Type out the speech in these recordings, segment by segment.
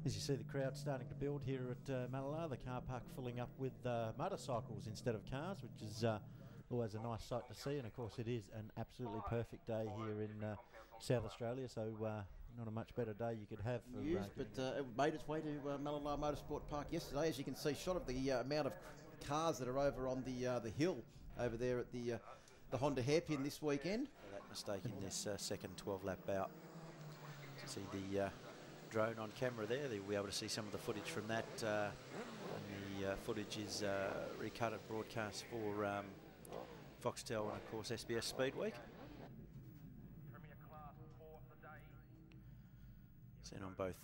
As you see the crowd starting to build here at Mallala, the car park filling up with motorcycles instead of cars, which is always a nice sight to see. And of course it is an absolutely perfect day here in South Australia, so not a much better day you could have for but it made its way to Mallala Motorsports Park yesterday. As you can see, shot of the amount of cars that are over on the hill over there at the Honda hairpin this weekend. That mistake in this second 12-lap bout. To see the drone on camera there, you'll be able to see some of the footage from that, and the footage is recut and broadcast for Foxtel and of course SBS Speed Week. Seen on both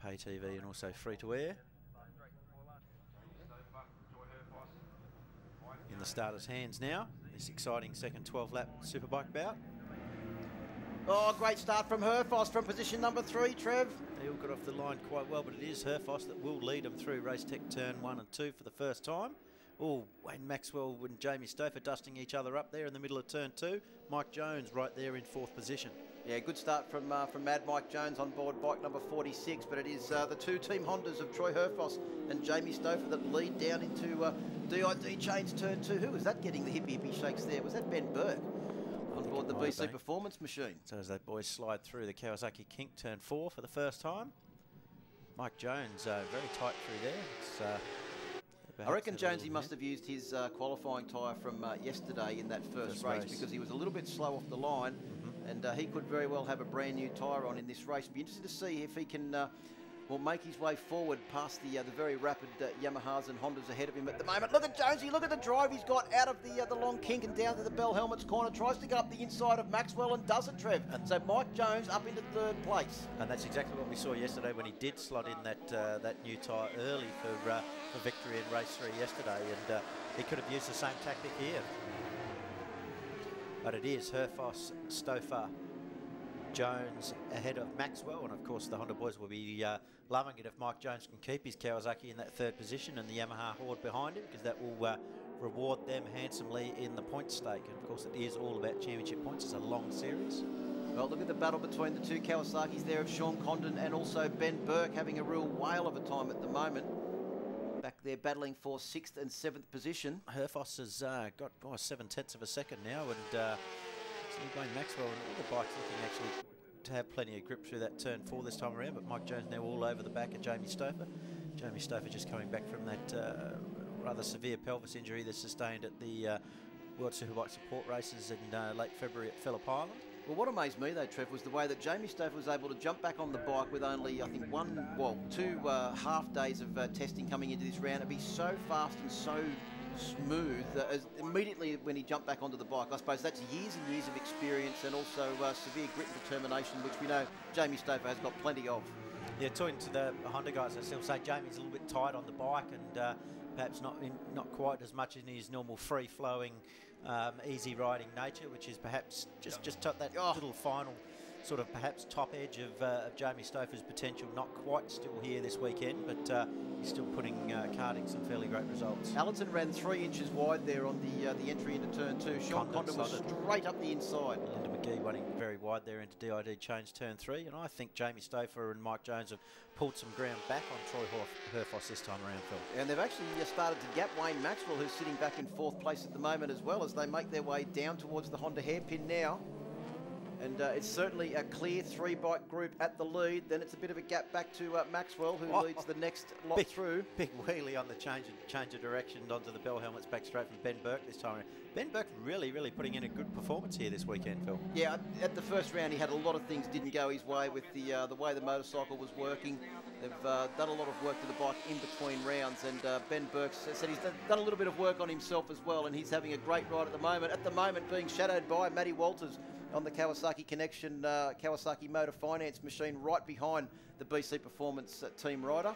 pay TV and also free to air. In the starter's hands now, this exciting second 12-lap Superbike bout. Oh, great start from Herfoss from position number 3, Trev. They all got off the line quite well, but it is Herfoss that will lead them through Race Tech turn 1 and 2 for the first time. Oh, Wayne Maxwell and Jamie Stouffer dusting each other up there in the middle of turn 2. Mike Jones right there in 4th position. Yeah, good start from Mad Mike Jones on board bike number 46, but it is the two team Hondas of Troy Herfoss and Jamie Stouffer that lead down into DID Chains turn 2. Who was that getting the hippie shakes there? Was that Ben Burke on board the BC Performance machine? So as that boys slide through the Kawasaki Kink turn 4 for the first time. Mike Jones very tight through there. It's, I reckon Jonesy must have used his qualifying tyre from yesterday in that first race because he was a little bit slow off the line, and he could very well have a brand new tyre on in this race. Be interested to see if he can will make his way forward past the very rapid Yamahas and Hondas ahead of him at the moment. Look at Jonesy, look at the drive he's got out of the long kink and down to the Bell Helmets corner, tries to get up the inside of Maxwell and does it, Trev. And so Mike Jones up into 3rd place. And that's exactly what we saw yesterday when he did slot in that new tyre early for victory in race 3 yesterday, and he could have used the same tactic here. But it is Herfoss, Stouffer, Jones ahead of Maxwell, and of course the Honda boys will be loving it if Mike Jones can keep his Kawasaki in that 3rd position and the Yamaha horde behind him, because that will reward them handsomely in the point stake. And of course it is all about championship points. It's a long series. Well, look at the battle between the two Kawasaki's there of Sean Condon and also Ben Burke, having a real whale of a time at the moment. Back there battling for 6th and 7th position. Herfoss has got 7/10 of a second now, and Wayne Maxwell and all the bikes looking actually to have plenty of grip through that turn 4 this time around, but Mike Jones now all over the back of Jamie Stouffer. Jamie Stouffer just coming back from that rather severe pelvis injury that's sustained at the World Superbike Support races in late February at Phillip Island. Well, what amazed me though, Trev, was the way that Jamie Stouffer was able to jump back on the bike with only, I think, 2 half days of testing coming into this round, and be so fast and so smooth as immediately when he jumped back onto the bike. I suppose that's years and years of experience and also severe grit and determination, which we know Jamie Stouffer has got plenty of. Yeah, talking to the Honda guys, I still say Jamie's a little bit tight on the bike, and perhaps not quite as much in his normal free-flowing, easy riding nature, which is perhaps just that little final sort of perhaps top edge of Jamie Stouffer's potential. Not quite still here this weekend, but he's still putting karting some fairly great results. Allenton ran 3 inches wide there on the entry into turn 2. Sean Condon was straight up the inside. Linda McGee running very wide there into DID Chains turn 3, and I think Jamie Stouffer and Mike Jones have pulled some ground back on Troy Herfoss this time around, Phil. And they've actually started to gap Wayne Maxwell, who's sitting back in 4th place at the moment as well, as they make their way down towards the Honda hairpin now. And it's certainly a clear 3-bike group at the lead. Then it's a bit of a gap back to Maxwell, who leads the next lot through. Big wheelie on the change of direction onto the Bell Helmets, back straight from Ben Burke this time. Ben Burke really putting in a good performance here this weekend, Phil. Yeah, at the first round he had a lot of things didn't go his way with the way the motorcycle was working. They've done a lot of work to the bike in between rounds, and Ben Burke said he's done a little bit of work on himself as well, and he's having a great ride at the moment. At the moment being shadowed by Matty Walters on the Kawasaki Connection Kawasaki Motor Finance machine, right behind the BC Performance team rider.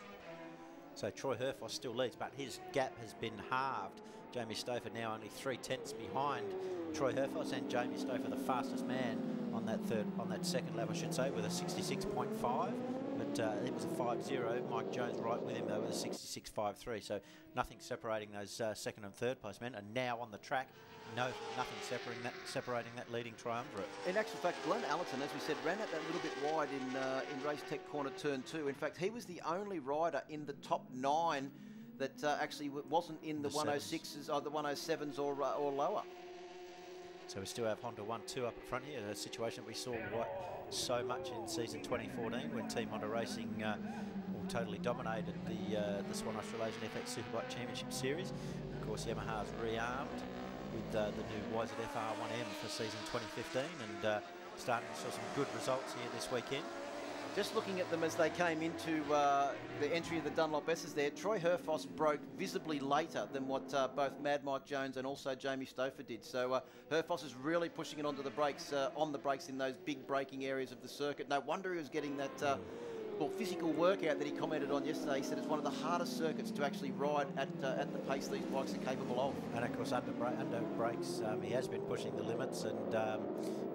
So Troy Herfoss still leads, but his gap has been halved. Jamie Stouffer now only 3/10 behind Troy Herfoss, and Jamie Stouffer the fastest man on that second lap, I should say, with a 66.5. but it was a 5-0. Mike Jones right with him, though, with a 66.53. So nothing separating those second and third place men. And now on the track, nothing separating that leading triumvirate. In actual fact, Glenn Allerton, as we said, ran out that little bit wide in Race Tech Corner Turn 2. In fact, he was the only rider in the top 9 that actually wasn't in the 106s or the 107s or lower. So we still have Honda 1-2 up in front here, a situation we saw so much in season 2014 when Team Honda Racing totally dominated the Swann Australasian FX Superbike Championship Series. Of course, Yamaha's rearmed with the new YZF R1M for season 2015 and starting to show some good results here this weekend. Just looking at them as they came into the entry of the Dunlop S's there, Troy Herfoss broke visibly later than what both Mad Mike Jones and also Jamie Stouffer did. So Herfoss is really pushing it onto the brakes, on the brakes in those big braking areas of the circuit. No wonder he was getting that physical workout that he commented on yesterday. He said it's one of the hardest circuits to actually ride at the pace these bikes are capable of. And of course, under brakes, he has been pushing the limits, and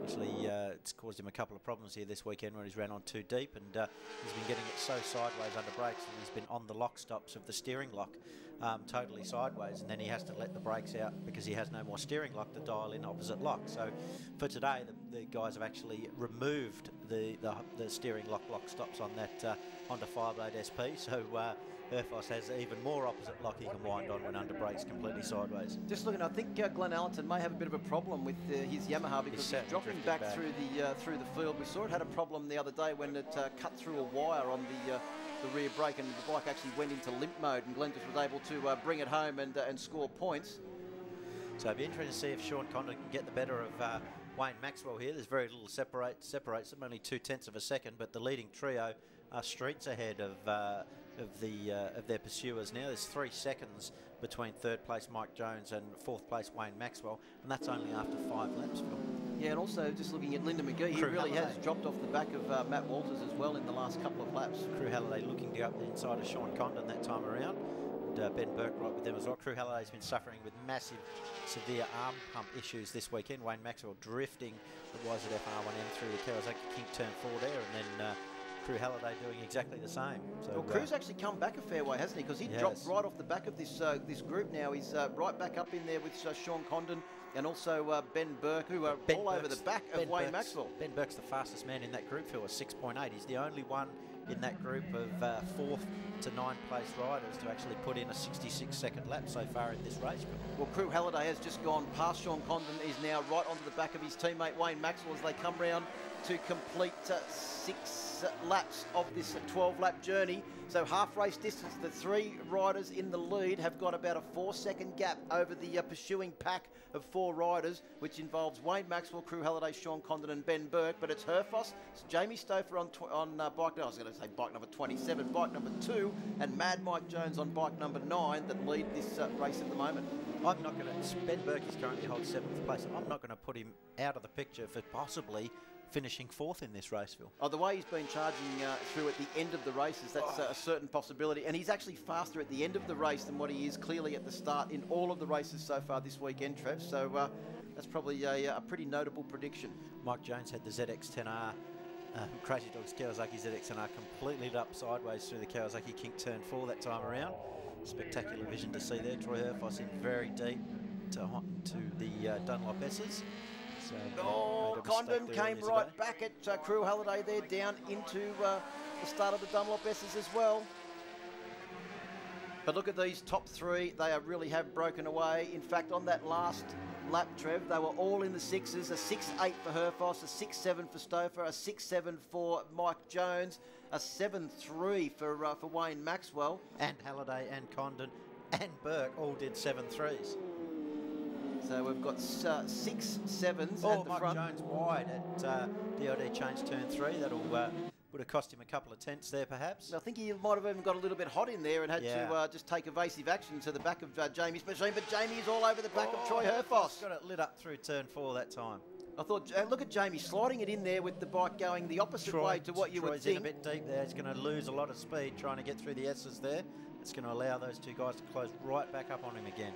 actually it's caused him a couple of problems here this weekend when he's ran on too deep, and he's been getting it so sideways under brakes, and he's been on the lock stops of the steering lock totally sideways, and then he has to let the brakes out because he has no more steering lock to dial in opposite lock. So for today, the guys have actually removed the steering lock stops on that Honda Fireblade SP, so Herfoss has even more opposite lock he can wind on when under brakes completely sideways. Just looking, I think Glenn Allerton may have a bit of a problem with his Yamaha because he's dropping back through the field. We saw it had a problem the other day when it cut through a wire on the rear brake, and the bike actually went into limp mode, and Glenn just was able to bring it home and score points. So it'd be interesting to see if Sean Condon can get the better of Wayne Maxwell here. There's very little separates them, only 0.2 of a second, but the leading trio are streets ahead of their pursuers now. There's 3 seconds between third place Mike Jones and fourth place Wayne Maxwell, and that's only after 5 laps, Phil. Yeah, and also just looking at Lyndon McGee, he really has dropped off the back of Matt Walters as well in the last couple of laps. Crew Halliday looking to go up the inside of Sean Condon that time around. And Ben Burke right with them as well. Crew Halliday's been suffering with massive, severe arm pump issues this weekend. Wayne Maxwell drifting the YZF R1M through the Kawasaki Kink turn 4 there, and then Crew Halliday doing exactly the same. So, well, Crew's actually come back a fair way, hasn't he? Because he dropped right off the back of this group now. He's right back up in there with Sean Condon and also Ben Burke, who are all over the back of Wayne Maxwell. Ben Burke's the fastest man in that group, Phil, was 6.8. He's the only one in that group of 4th to 9th place riders to actually put in a 66-second lap so far in this race. Well, Crew Halliday has just gone past Sean Condon. He's now right onto the back of his teammate Wayne Maxwell as they come round to complete 6 laps of this 12-lap journey. So half race distance, the 3 riders in the lead have got about a 4-second gap over the pursuing pack of 4 riders, which involves Wayne Maxwell, Crew Halliday, Sean Condon and Ben Burke. But it's Herfoss, it's Jamie Stouffer on bike, I was going to say bike number 27, bike number 2, and Mad Mike Jones on bike number 9 that lead this race at the moment. I'm not going to, Ben Burke is currently holds 7th place. I'm not going to put him out of the picture for possibly finishing 4th in this race, Phil. Oh, the way he's been charging through at the end of the races, that's a certain possibility. And he's actually faster at the end of the race than what he is clearly at the start in all of the races so far this weekend, Trev. So that's probably a pretty notable prediction. Mike Jones had the ZX-10R, Crazy Dogs Kawasaki ZX-10R completely lit up sideways through the Kawasaki Kink turn 4 that time around. Spectacular vision to see there. Troy Herfoss in very deep to the Dunlop S's. Condon came right back at Crew Halliday there, down into the start of the Dunlop S's as well. But look at these top 3, they really have broken away. In fact, on that last lap, Trev, they were all in the 6s, a 6.8 for Herfoss, a 6.7 for Stouffer, a 6.7 for Mike Jones, a 7.3 for Wayne Maxwell. And Halliday and Condon and Burke all did 7.3s. So we've got 6 sevens at the front. Mike Jones wide at DOD change turn 3. That'll would have cost him a couple of tenths there, perhaps. I think he might have even got a little bit hot in there and had to just take evasive action to the back of Jamie's machine. But Jamie's all over the back of Troy Herfoss. Got it lit up through turn 4 that time. I thought, look at Jamie sliding it in there with the bike going the opposite way to what you would think. In a bit deep there. He's going to lose a lot of speed trying to get through the S's there. It's going to allow those two guys to close right back up on him again.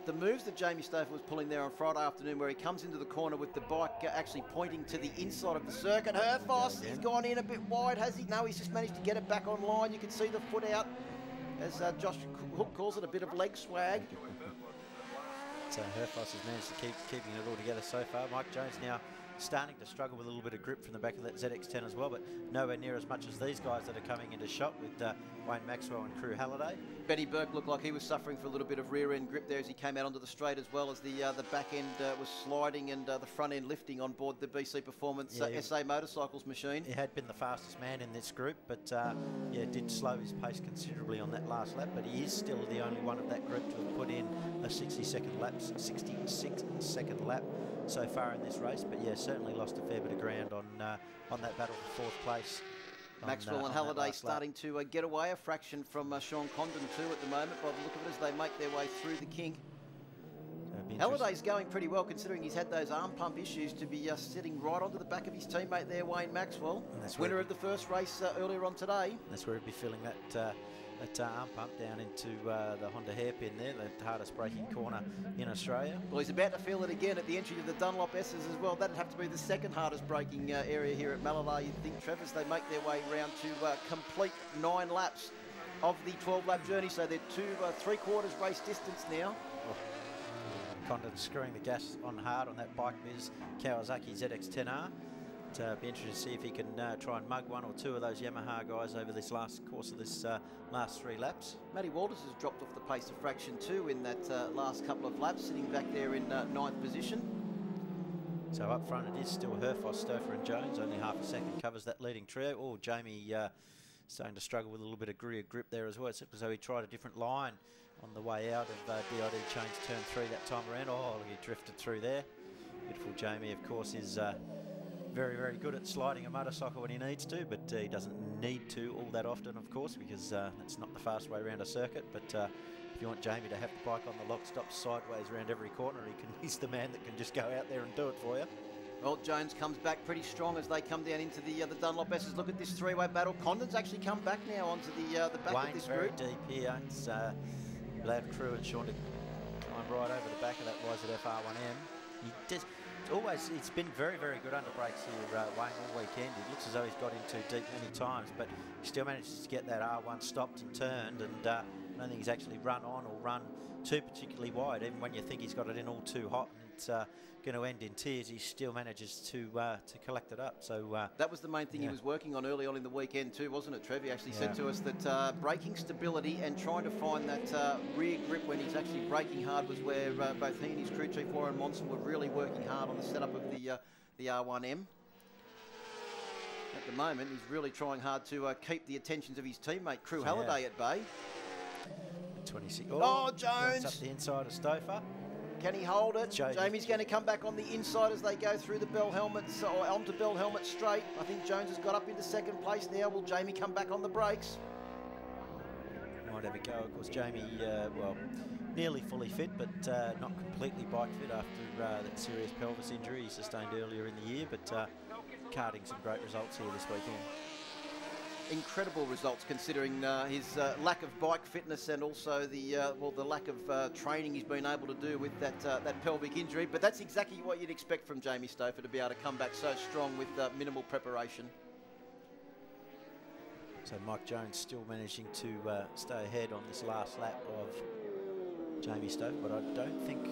The moves that Jamie Stauffer was pulling there on Friday afternoon, where he comes into the corner with the bike actually pointing to the inside of the circuit. Herfoss, he's gone in a bit wide, has he? No, he's just managed to get it back online. You can see the foot out, as Josh Hook calls it, a bit of leg swag. So Herfoss has managed to keeping it all together so far. Mike Jones now starting to struggle with a little bit of grip from the back of that ZX10 as well, but nowhere near as much as these guys that are coming into shot with Wayne Maxwell and Crew Halliday. Benny Burke looked like he was suffering for a little bit of rear end grip there as he came out onto the straight, as well as the back end was sliding and the front end lifting on board the BC Performance SA Motorcycles machine. He had been the fastest man in this group, but yeah, did slow his pace considerably on that last lap, but he is still the only one of that group to have put in a 66-second lap so far in this race. But yeah, certainly lost a fair bit of ground on that battle for fourth place. Maxwell and Halliday starting to get away a fraction from Sean Condon too at the moment, by the look of it, as they make their way through the King. Halliday's going pretty well, considering he's had those arm pump issues, to be sitting right onto the back of his teammate there, Wayne Maxwell, winner of the first race earlier on today. That's where he'd be feeling that arm pump down into the Honda hairpin there, the hardest braking corner in Australia. Well, he's about to feel it again at the entry to the Dunlop S's as well. That'd have to be the second hardest braking area here at Mallala, you'd think, Trevor's. They make their way round to complete 9 laps of the 12-lap journey, so they're 3/4 race distance now. Oh. Condon screwing the gas on hard on that Bike Biz Kawasaki ZX10R. Be interested to see if he can try and mug one or two of those Yamaha guys over this course of this last 3 laps. Matty Walters has dropped off the pace a fraction too in that last couple of laps, sitting back there in 9th position. So up front it is still Herfoss, Stauffer and Jones. Only half a second covers that leading trio. Oh, Jamie starting to struggle with a little bit of grip there as well. It's as though he tried a different line on the way out of DID change turn 3 that time around. Oh, he drifted through there. Beautiful Jamie, of course, is very, very good at sliding a motorcycle when he needs to, but he doesn't need to all that often, of course, because that's not the fast way around a circuit. But if you want Jamie to have the bike on the lock, stop sideways around every corner, he's the man that can just go out there and do it for you. Well, Jones comes back pretty strong as they come down into the Dunlop S's. Look at this 3-way battle. Condon's actually come back now onto the back Wayne's of this very group. deep here. It's allowed Crew and Sean to climb right over the back of that YZF R1M. It's been very, very good under brakes here, Wayne, all weekend. It looks as though he's got in too deep many times, but he still manages to get that R1 stopped and turned, and I don't think he's actually run on or run too particularly wide. Even when you think he's got it in all too hot and it's going to end in tears, he still manages to collect it up. So that was the main thing he was working on early on in the weekend too, wasn't it, Trev? He actually said to us that braking stability and trying to find that rear grip when he's actually braking hard was where both he and his crew chief Warren Monson were really working hard on the setup of the R1M. At the moment, he's really trying hard to keep the attentions of his teammate Crew Halliday at bay. 26. Oh, Jones! Up the inside of Stauffer. Can he hold it? Jamie's going to come back on the inside as they go through the Bell Helmets, or onto Bell Helmet straight. I think Jones has got up into second place now. Will Jamie come back on the brakes? Might have a go. Of course, Jamie, well, nearly fully fit, but not completely bike fit after that serious pelvis injury he sustained earlier in the year, but carding some great results here this weekend. Incredible results considering his lack of bike fitness and also the lack of training he's been able to do with that pelvic injury. But that's exactly what you'd expect from Jamie Stauffer, to be able to come back so strong with minimal preparation. So Mike Jones still managing to stay ahead on this last lap of Jamie Stauffer, but I don't think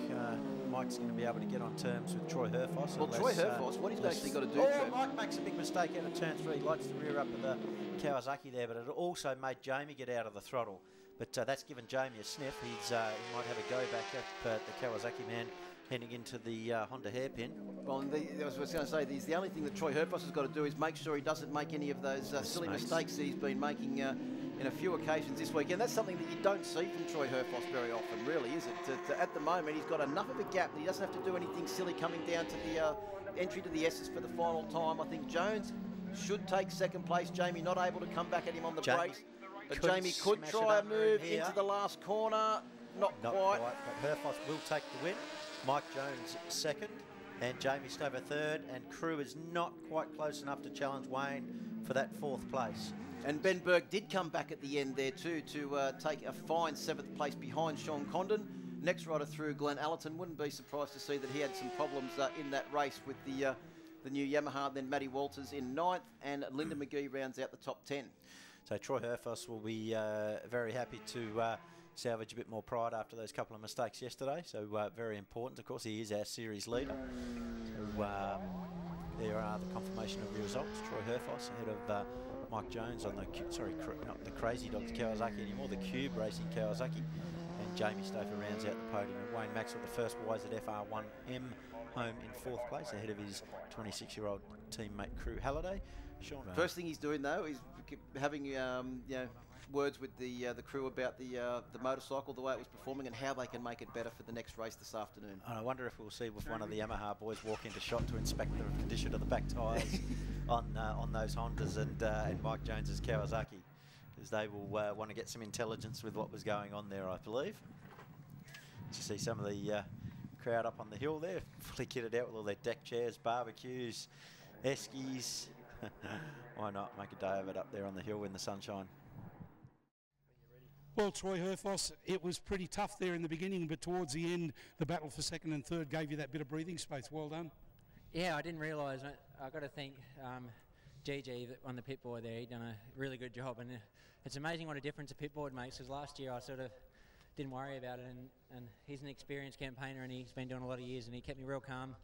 Mike's going to be able to get on terms with Troy Herfoss. Well, Troy Herfoss, what he's actually got to do, Mike makes a big mistake out of turn 3. He likes the rear up of the Kawasaki there, but it also made Jamie get out of the throttle. But that's given Jamie a sniff. He might have a go back at the Kawasaki man heading into the Honda hairpin. Well, I was going to say, the only thing that Troy Herfoss has got to do is make sure he doesn't make any of those silly mistakes that he's been making in a few occasions this week. And that's something that you don't see from Troy Herfoss very often, really, is it? At the moment, he's got enough of a gap that he doesn't have to do anything silly coming down to the entry to the S's for the final time. I think Jones should take second place. Jamie not able to come back at him on the brakes. But Jamie could try a move into the last corner. Not quite. But Herfoss will take the win. Mike Jones second. and Jamie Stover third, and Crew is not quite close enough to challenge Wayne for that 4th place. And Ben Berg did come back at the end there too to take a fine 7th place behind Sean Condon. Next rider through, Glenn Allerton. Wouldn't be surprised to see that he had some problems in that race with the new Yamaha. Then Matty Walters in 9th, and Linda McGee rounds out the top 10. So Troy Herfoss will be very happy to salvage a bit more pride after those couple of mistakes yesterday. So very important. Of course, he is our series leader. So there are the confirmation of the results. Troy Herfoss ahead of Mike Jones on the, not the Crazy Dogs Kawasaki anymore, the Cube Racing Kawasaki. And Jamie Stover rounds out the podium. And Wayne Maxwell, the first YZF-R1M, home in 4th place ahead of his 26-year-old teammate Crew Halliday. Sean, first thing he's doing though is having you know, words with the crew about the motorcycle, the way it was performing, and how they can make it better for the next race this afternoon. And I wonder if we'll see with one of the Yamaha boys walk into shot to inspect the condition of the back tyres on those Hondas and Mike Jones's Kawasaki, because they will want to get some intelligence with what was going on there, I believe. You see some of the crowd up on the hill there, fully kitted out with all their deck chairs, barbecues, eskies. Why not make a day of it up there on the hill in the sunshine? Well, Troy Herfoss, it was pretty tough there in the beginning, but towards the end, the battle for 2nd and 3rd gave you that bit of breathing space. Well done. Yeah, I didn't realise. I got to thank GG on the pit board there. He done a really good job, and it's amazing what a difference a pit board makes. Because last year I sort of didn't worry about it, and he's an experienced campaigner, and he's been doing a lot of years, and he kept me real calm